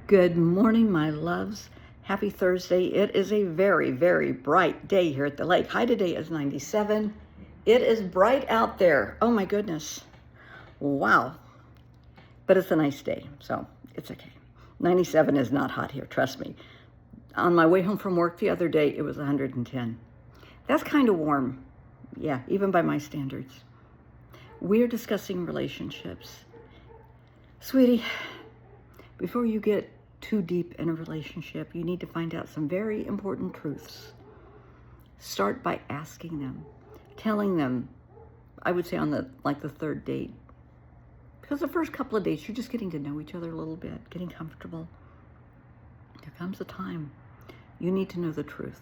Good morning, my loves. Happy Thursday. It is a very, very bright day here at the lake. High today is 97. It is bright out there. Oh my goodness. Wow. But it's a nice day, so it's okay. 97 is not hot here, trust me. On my way home from work the other day, it was 110. That's kind of warm. Yeah, even by my standards. We're discussing relationships. Sweetie, before you get too deep in a relationship, you need to find out some very important truths. Start by asking them, telling them, I would say on the third date. Because the first couple of dates, you're just getting to know each other a little bit, getting comfortable. There comes a time you need to know the truth.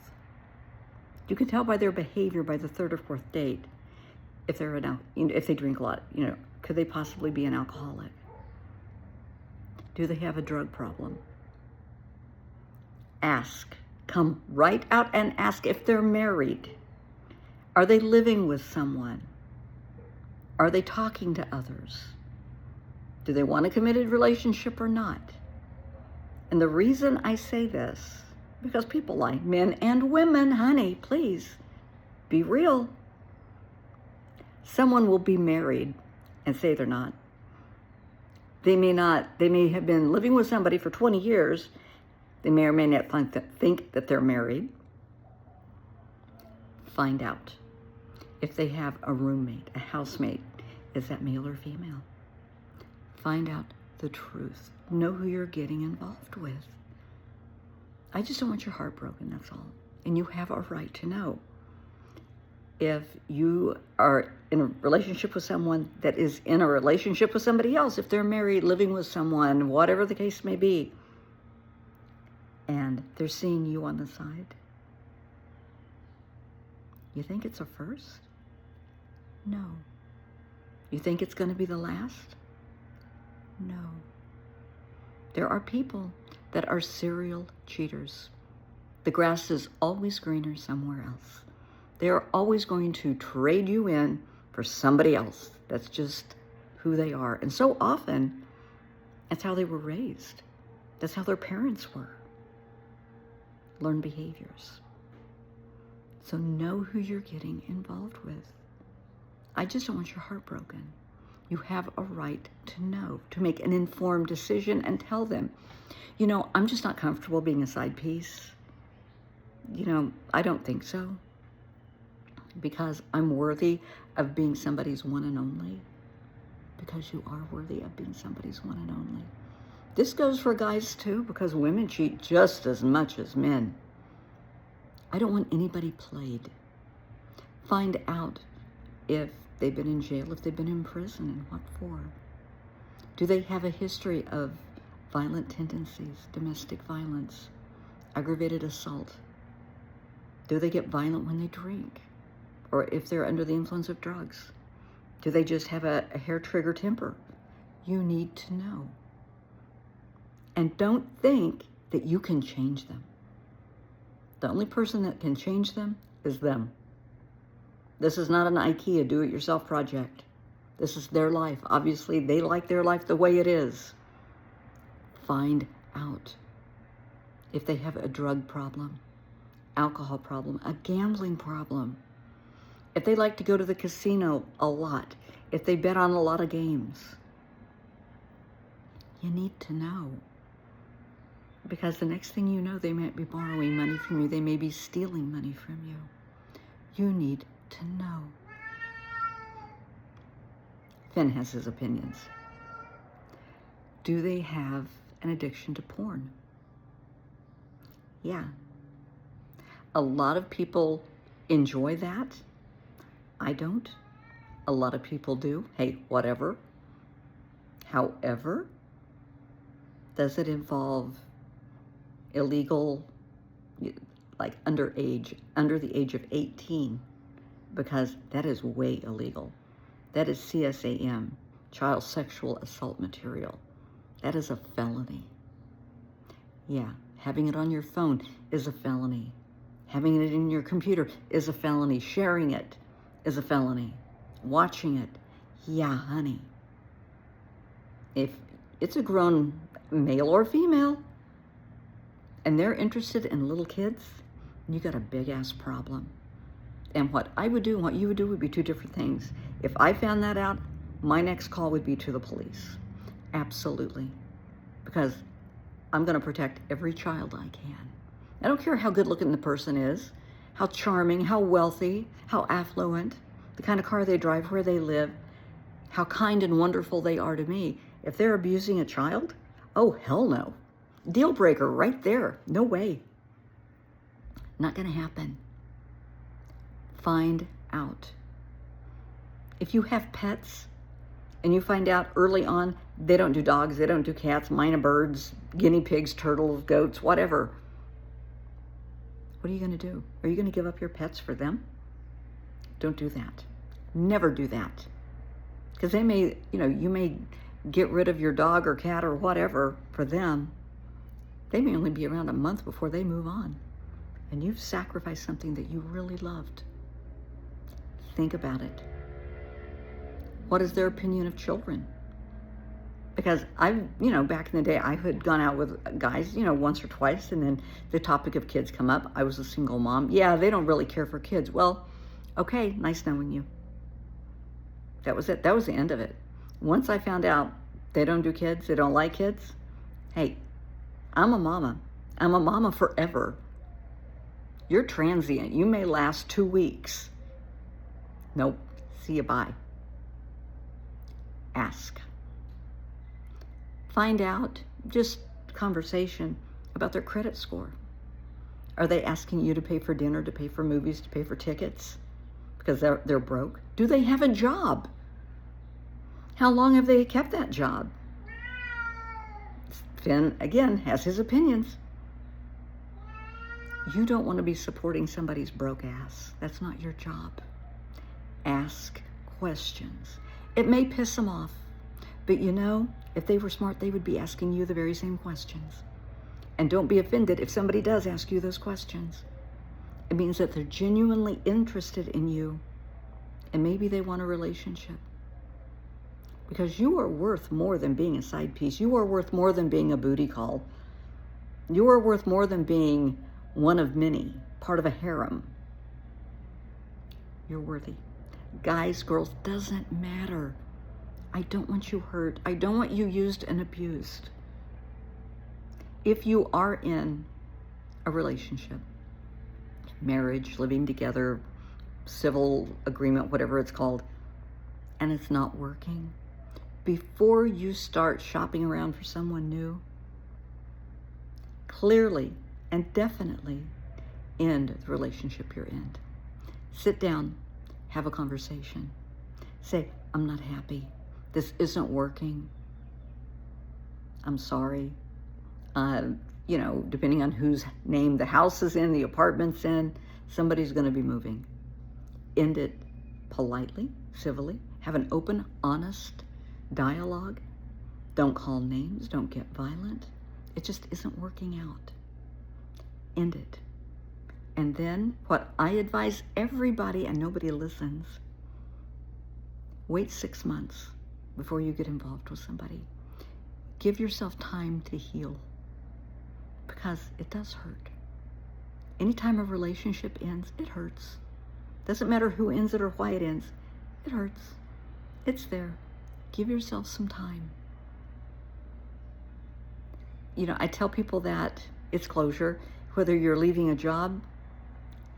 You can tell by their behavior by the third or fourth date if they're if they drink a lot. Could they possibly be an alcoholic? Do they have a drug problem? Ask. Come right out and ask if they're married. Are they living with someone? Are they talking to others? Do they want a committed relationship or not? And the reason I say this, because people lie, men and women, honey, please, be real. Someone will be married and say they're not. They may have been living with somebody for 20 years. They may or may not think that they're married. Find out if they have a roommate, a housemate. Is that male or female? Find out the truth. Know who you're getting involved with. I just don't want your heart broken, that's all. And you have a right to know. If you are in a relationship with someone that is in a relationship with somebody else, if they're married, living with someone, whatever the case may be, and they're seeing you on the side, you think it's a first? No. You think it's going to be the last? No. There are people that are serial cheaters. The grass is always greener somewhere else. They are always going to trade you in for somebody else. That's just who they are. And so often, that's how they were raised. That's how their parents were. Learn behaviors. So know who you're getting involved with. I just don't want your heart broken. You have a right to know, to make an informed decision and tell them, I'm just not comfortable being a side piece. I don't think so. Because I'm worthy of being somebody's one and only. Because you are worthy of being somebody's one and only. This goes for guys too, because women cheat just as much as men. I don't want anybody played. Find out if they've been in jail, if they've been in prison, and what for. Do they have a history of violent tendencies, domestic violence, aggravated assault? Do they get violent when they drink? Or if they're under the influence of drugs? Do they just have a hair-trigger temper? You need to know. And don't think that you can change them. The only person that can change them is them. This is not an IKEA do-it-yourself project. This is their life. Obviously, they like their life the way it is. Find out if they have a drug problem, alcohol problem, a gambling problem. If they like to go to the casino a lot, if they bet on a lot of games, you need to know. Because the next thing you know, they might be borrowing money from you. They may be stealing money from you. You need to know. Finn has his opinions. Do they have an addiction to porn? Yeah. A lot of people enjoy that. I don't. A lot of people do. Hey, whatever. However, does it involve illegal, like under the age of 18? Because that is way illegal. That is CSAM, child sexual assault material. That is a felony. Yeah, having it on your phone is a felony. Having it in your computer is a felony. Sharing it is a felony. Watching it, yeah, honey. If it's a grown male or female, and they're interested in little kids, you got a big ass problem. And what I would do and what you would do would be two different things. If I found that out, my next call would be to the police. Absolutely. Because I'm going to protect every child I can. I don't care how good looking the person is, how charming, how wealthy, how affluent, the kind of car they drive, where they live, how kind and wonderful they are to me. If they're abusing a child, oh, hell no. Deal breaker right there. No way. Not going to happen. Find out. If you have pets and you find out early on they don't do dogs, they don't do cats, mine are birds, guinea pigs, turtles, goats, whatever, what are you going to do? Are you going to give up your pets for them? Don't do that. Never do that. Because they may, you may get rid of your dog or cat or whatever for them. They may only be around a month before they move on. And you've sacrificed something that you really loved. Think about it. What is their opinion of children? Because back in the day, I had gone out with guys, once or twice, and then the topic of kids come up. I was a single mom. Yeah, they don't really care for kids. Well, okay, nice knowing you. That was it. That was the end of it. Once I found out they don't do kids, they don't like kids, hey, I'm a mama. I'm a mama forever. You're transient. You may last 2 weeks. Nope. See you, bye. Ask. Find out, just conversation, about their credit score. Are they asking you to pay for dinner, to pay for movies, to pay for tickets because they're broke? Do they have a job? How long have they kept that job? Finn, again, has his opinions. You don't want to be supporting somebody's broke ass. That's not your job. Ask questions. It may piss them off, but if they were smart, they would be asking you the very same questions. And don't be offended if somebody does ask you those questions. It means that they're genuinely interested in you, and maybe they want a relationship. Because you are worth more than being a side piece. You are worth more than being a booty call. You are worth more than being one of many, part of a harem. You're worthy. Guys, girls, doesn't matter. I don't want you hurt. I don't want you used and abused. If you are in a relationship, marriage, living together, civil agreement, whatever it's called, and it's not working, before you start shopping around for someone new, clearly and definitely end the relationship you're in. Sit down, have a conversation. Say, I'm not happy. This isn't working. I'm sorry. Depending on whose name the house is in, the apartment's in, somebody's going to be moving. End it politely, civilly. Have an open, honest dialogue. Don't call names. Don't get violent. It just isn't working out. End it. And then what I advise everybody, and nobody listens, wait 6 months before you get involved with somebody. Give yourself time to heal, because it does hurt. Anytime a relationship ends, it hurts. Doesn't matter who ends it or why it ends. It hurts. It's there. Give yourself some time. I tell people that it's closure. Whether you're leaving a job,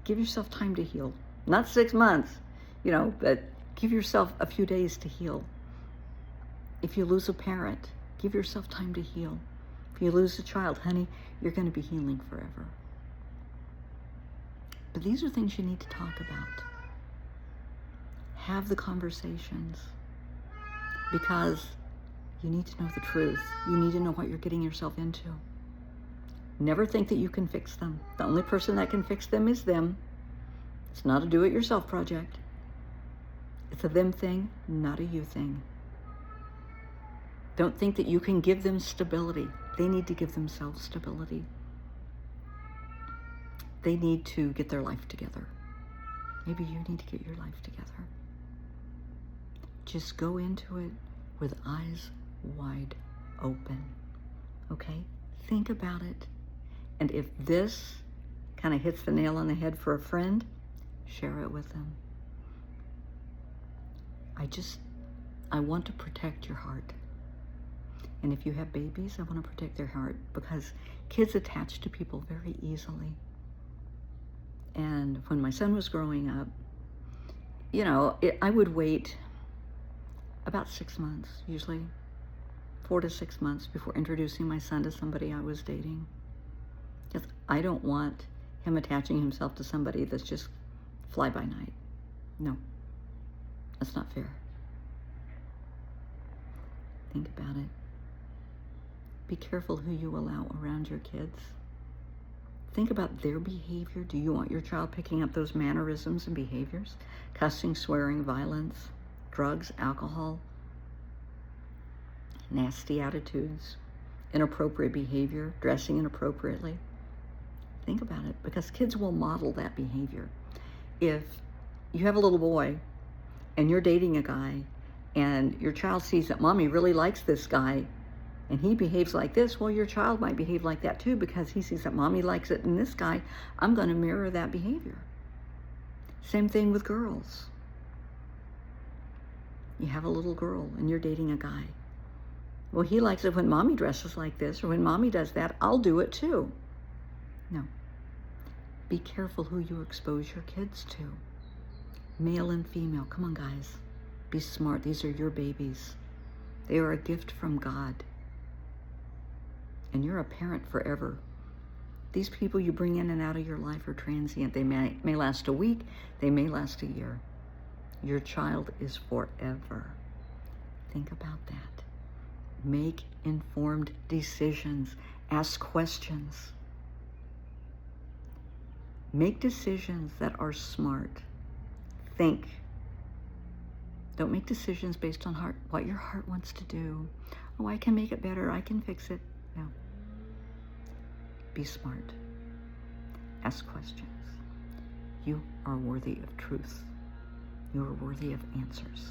give yourself time to heal. Not 6 months, but give yourself a few days to heal. If you lose a parent, give yourself time to heal. If you lose a child, honey, you're going to be healing forever. But these are things you need to talk about. Have the conversations, because you need to know the truth. You need to know what you're getting yourself into. Never think that you can fix them. The only person that can fix them is them. It's not a do-it-yourself project. It's a them thing, not a you thing. Don't think that you can give them stability. They need to give themselves stability. They need to get their life together. Maybe you need to get your life together. Just go into it with eyes wide open. Okay? Think about it. And if this kind of hits the nail on the head for a friend, share it with them. I want to protect your heart. And if you have babies, I want to protect their heart, because kids attach to people very easily. And when my son was growing up, you know, I would wait about 6 months, usually 4 to 6 months, before introducing my son to somebody I was dating. Because I don't want him attaching himself to somebody that's just fly by night. No, that's not fair. Think about it. Be careful who you allow around your kids. Think about their behavior. Do you want your child picking up those mannerisms and behaviors? Cussing, swearing, violence, drugs, alcohol, nasty attitudes, inappropriate behavior, dressing inappropriately. Think about it, because kids will model that behavior. If you have a little boy and you're dating a guy and your child sees that mommy really likes this guy and he behaves like this, well, your child might behave like that too, because he sees that mommy likes it in this guy. I'm going to mirror that behavior. Same thing with girls. You have a little girl and you're dating a guy. Well, he likes it when mommy dresses like this, or when mommy does that, I'll do it too. No. Be careful who you expose your kids to. Male and female. Come on, guys. Be smart. These are your babies. They are a gift from God. And you're a parent forever. These people you bring in and out of your life are transient. They may last a week. They may last a year. Your child is forever. Think about that. Make informed decisions. Ask questions. Make decisions that are smart. Think. Don't make decisions based on what your heart wants to do. Oh, I can make it better. I can fix it. No. Be smart. Ask questions. You are worthy of truth. You are worthy of answers.